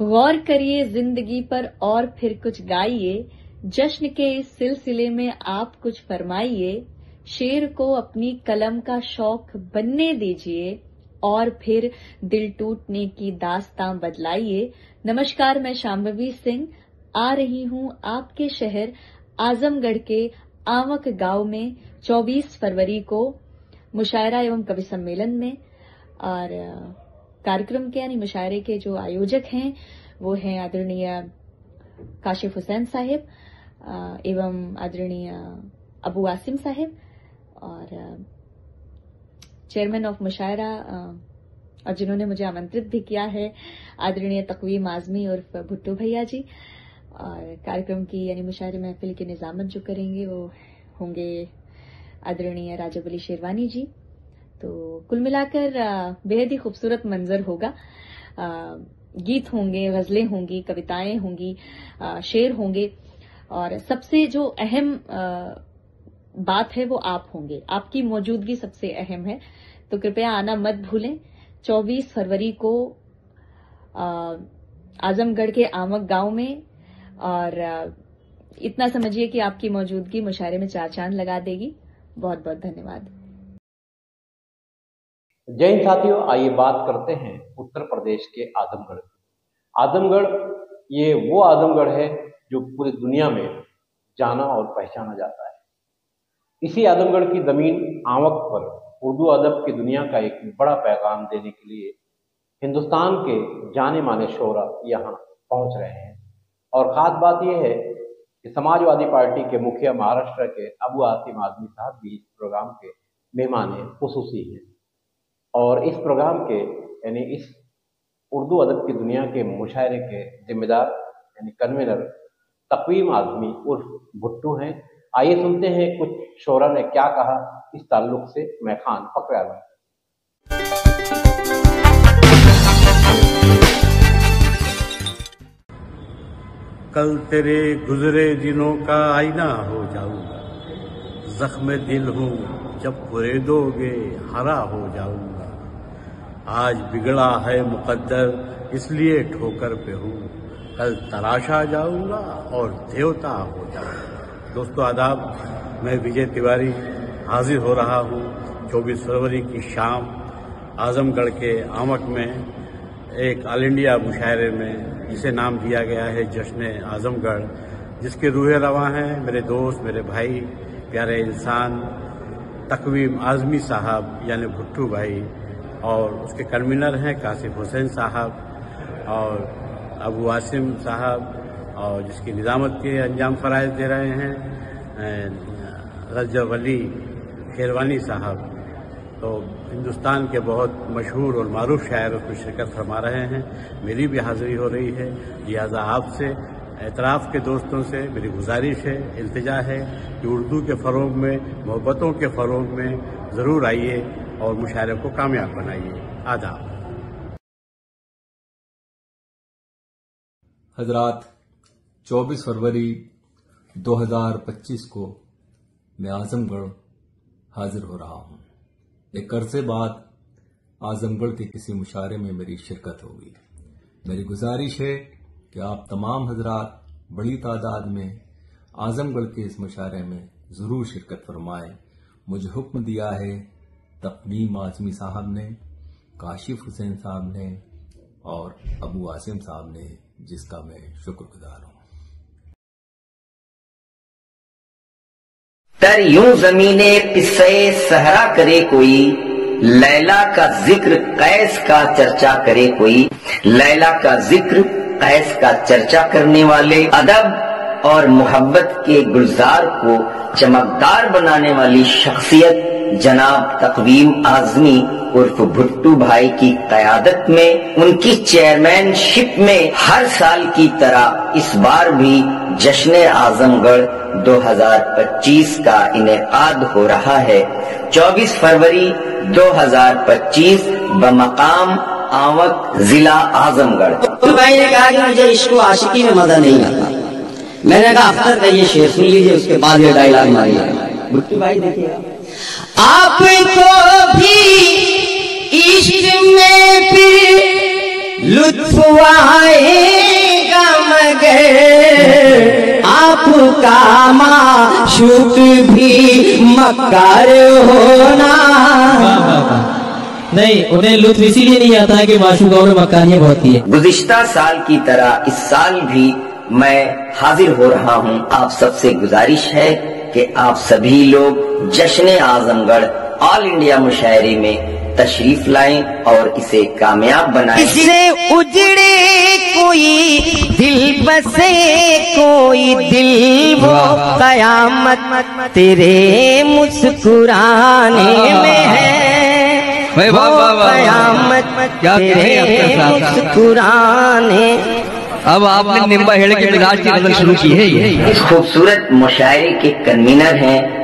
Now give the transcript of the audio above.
गौर करिए जिंदगी पर और फिर कुछ गाइए, जश्न के इस सिलसिले में आप कुछ फरमाइए, शेर को अपनी कलम का शौक बनने दीजिए और फिर दिल टूटने की दास्तां बदलाइए। नमस्कार, मैं शांभवी सिंह आ रही हूं आपके शहर आजमगढ़ के आंवक गांव में 24 फरवरी को मुशायरा एवं कवि सम्मेलन में। और कार्यक्रम के यानी मुशायरे के जो आयोजक हैं वो हैं आदरणीय काशिफ हुसैन साहिब एवं आदरणीय अबू आसिम साहिब, और चेयरमैन ऑफ मुशायरा और जिन्होंने मुझे आमंत्रित भी किया है आदरणीय तकवीम आजमी उर्फ भुट्टू भैया जी। और कार्यक्रम की यानी मुशायरे महफिल की निजामत जो करेंगे वो होंगे आदरणीय राजब अली शेरवानी जी। तो कुल मिलाकर बेहद ही खूबसूरत मंजर होगा। गीत होंगे, गजलें होंगी, कविताएं होंगी, शेर होंगे, और सबसे जो अहम बात है वो आप होंगे। आपकी मौजूदगी सबसे अहम है, तो कृपया आना मत भूलें। 24 फरवरी को आजमगढ़ के आंवक गांव में, और इतना समझिए कि आपकी मौजूदगी मुशायरे में चार चांद लगा देगी। बहुत बहुत धन्यवाद। जय हिंद साथियों, आइए बात करते हैं उत्तर प्रदेश के आजमगढ़ की। आजमगढ़ ये वो आजमगढ़ है जो पूरी दुनिया में जाना और पहचाना जाता है। इसी आजमगढ़ की जमीन आंवक पर उर्दू अदब की दुनिया का एक बड़ा पैगाम देने के लिए हिंदुस्तान के जाने माने शोरा यहाँ पहुँच रहे हैं। और ख़ास बात यह है कि समाजवादी पार्टी के मुखिया महाराष्ट्र के अबू आसिम आजमी साहब भी इस प्रोग्राम के मेहमान खुसूसी हैं। और इस प्रोग्राम के यानी इस उर्दू अदब की दुनिया के मुशायरे के जिम्मेदार यानी कन्वीनर तकवीम आजमी उर्फ भुट्टू हैं। आइए सुनते हैं कुछ शोरा ने क्या कहा इस ताल्लुक से। मैं खान फखर आलम। कल तेरे गुजरे दिनों का आईना हो जाऊंगा, जख्म दिल हूँ जब फुरेदोगे हरा हो जाऊंगा। आज बिगड़ा है मुकद्दर इसलिए ठोकर पे हूँ, कल तराशा जाऊंगा और देवता हो जाऊंगा। दोस्तों आदाब, मैं विजय तिवारी हाजिर हो रहा हूँ 24 फरवरी की शाम आजमगढ़ के आंवक में एक ऑल इंडिया मुशायरे में, जिसे नाम दिया गया है जश्न आजमगढ़, जिसके रूहे रवां हैं मेरे दोस्त, मेरे भाई, प्यारे इंसान तकवीम आजमी साहब यानी भुट्टू भाई, और उसके कन्वीनर हैं काशिफ हुसैन साहब और अबू आसिम साहब, और जिसकी निजामत के अंजाम फराइज दे रहे हैं राजब अली शेरवानी साहब। तो हिंदुस्तान के बहुत मशहूर और मारूफ शायर उसमें शिरकत फरमा रहे हैं। मेरी भी हाजिरी हो रही है, लिहाजा आपसे एतराफ़ के दोस्तों से मेरी गुजारिश है, इल्तिजा है कि उर्दू के फ़रोग़ में, मोहब्बतों के फ़रोग़ में ज़रूर आइए और मुशायरे को कामयाब बनाइए। आदाब। हजरात, 24 फरवरी 2025 को मैं आजमगढ़ हाजिर हो रहा हूँ। एक अरसे बाद आजमगढ़ के किसी मुशायरे में मेरी शिरकत होगी। मेरी गुजारिश है कि आप तमाम हजरात बड़ी तादाद में आजमगढ़ के इस मुशायरे में जरूर शिरकत फरमाएं। मुझे हुक्म दिया है तकवीम आजमी साहब ने, काशिफ हुसैन साहब ने और अबू आसिम साहब ने, जिसका मैं शुक्रगुजार हूँ। तर यूं जमीने किस्से सहरा करे कोई, लैला का जिक्र कैस का चर्चा करे कोई। लैला का जिक्र कैस का चर्चा करने वाले अदब और मोहब्बत के गुलजार को चमकदार बनाने वाली शख्सियत जनाब तकवीम आजमी उर्फ भुट्टू भाई की क़यादत में, उनकी चेयरमैनशिप में हर साल की तरह इस बार भी जश्न आजमगढ़ 2025 का इनेकाद हो रहा है। 24 फरवरी 2025 बमकाम आंवक जिला आजमगढ़। तो भाई ने कहा कि मुझे इश्क आशिकी में मजा नहीं आता। मैंने कहा अख्तर का ये शेर सुन लीजिए, उसके बाद ये डायलॉग मारिए। भुट्टू भाई देखिए, आपको भी इश्क में फिर लुत्फ आएगा मगर आपका माशूक भी मक्कार होना। नहीं, उन्हें लुत्फ इसीलिए नहीं आता है कि माशूकों में मक्कारियां बहुत की है। गुज़िश्ता साल की तरह इस साल भी मैं हाजिर हो रहा हूं। आप सबसे गुजारिश है कि आप सभी लोग जश्न आजमगढ़ ऑल इंडिया मुशायरे में तशरीफ लाएं और इसे कामयाब बनाएं। इससे उजड़े कोई दिल बसे कोई दिल, वो कयामत तेरे मुस्कुराने में है, वो कयामत तेरे मुस्कुराने। अब आपने निम्बा हेड़ के मिजाज की गजल शुरू की है। इस खूबसूरत मुशायरे के कन्वीनर हैं